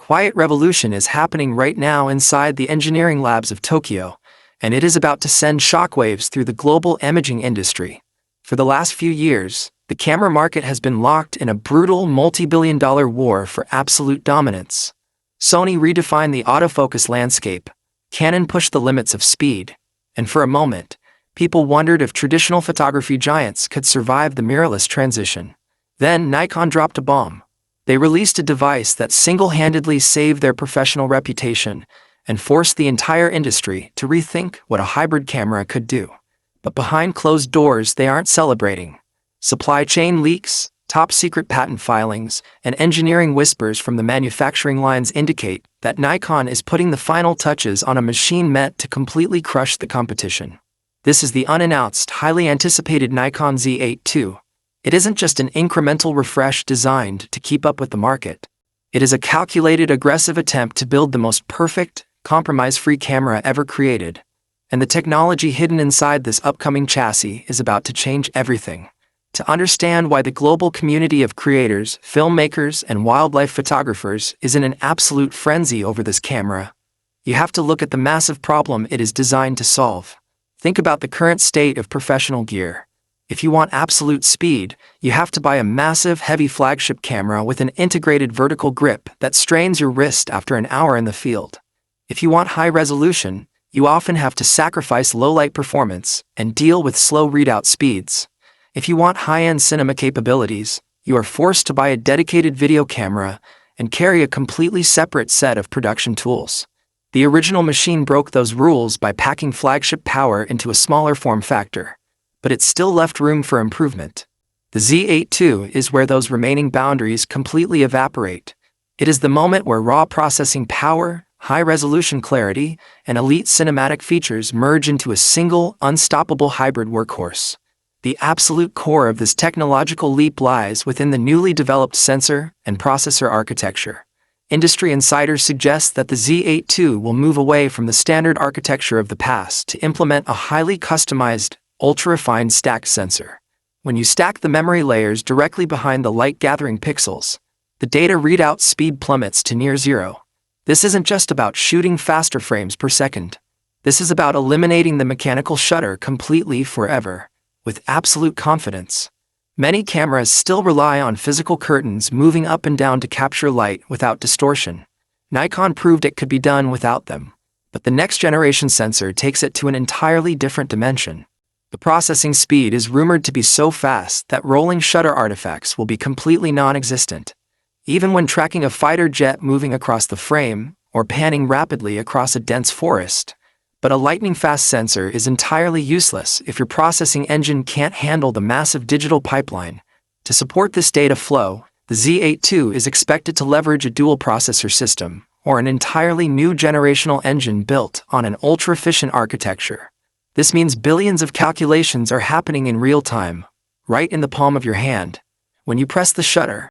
quiet revolution is happening right now inside the engineering labs of Tokyo, and it is about to send shockwaves through the global imaging industry. For the last few years, the camera market has been locked in a brutal multi-billion-dollar war for absolute dominance. Sony redefined the autofocus landscape, Canon pushed the limits of speed, and for a moment, people wondered if traditional photography giants could survive the mirrorless transition. Then Nikon dropped a bomb. They released a device that single-handedly saved their professional reputation and forced the entire industry to rethink what a hybrid camera could do. But behind closed doors, they aren't celebrating. Supply chain leaks, top-secret patent filings, and engineering whispers from the manufacturing lines indicate that Nikon is putting the final touches on a machine meant to completely crush the competition. This is the unannounced, highly anticipated Nikon Z8 II. It isn't just an incremental refresh designed to keep up with the market. It is a calculated, aggressive attempt to build the most perfect, compromise-free camera ever created. And the technology hidden inside this upcoming chassis is about to change everything. To understand why the global community of creators, filmmakers, and wildlife photographers is in an absolute frenzy over this camera, you have to look at the massive problem it is designed to solve. Think about the current state of professional gear. If you want absolute speed, you have to buy a massive, heavy flagship camera with an integrated vertical grip that strains your wrist after an hour in the field. If you want high resolution, you often have to sacrifice low-light performance and deal with slow readout speeds. If you want high-end cinema capabilities, you are forced to buy a dedicated video camera and carry a completely separate set of production tools. The original machine broke those rules by packing flagship power into a smaller form factor, but it still left room for improvement. The Z8 II is where those remaining boundaries completely evaporate. It is the moment where raw processing power, high-resolution clarity, and elite cinematic features merge into a single, unstoppable hybrid workhorse. The absolute core of this technological leap lies within the newly developed sensor and processor architecture. Industry insiders suggest that the Z8 II will move away from the standard architecture of the past to implement a highly customized, ultra-refined stacked sensor. When you stack the memory layers directly behind the light-gathering pixels, the data readout speed plummets to near zero. This isn't just about shooting faster frames per second. This is about eliminating the mechanical shutter completely forever, with absolute confidence. Many cameras still rely on physical curtains moving up and down to capture light without distortion. Nikon proved it could be done without them, but the next-generation sensor takes it to an entirely different dimension. The processing speed is rumored to be so fast that rolling shutter artifacts will be completely non-existent. Even when tracking a fighter jet moving across the frame or panning rapidly across a dense forest. But a lightning-fast sensor is entirely useless if your processing engine can't handle the massive digital pipeline. To support this data flow, the Z8 II is expected to leverage a dual-processor system, or an entirely new generational engine built on an ultra-efficient architecture. This means billions of calculations are happening in real time, right in the palm of your hand. When you press the shutter,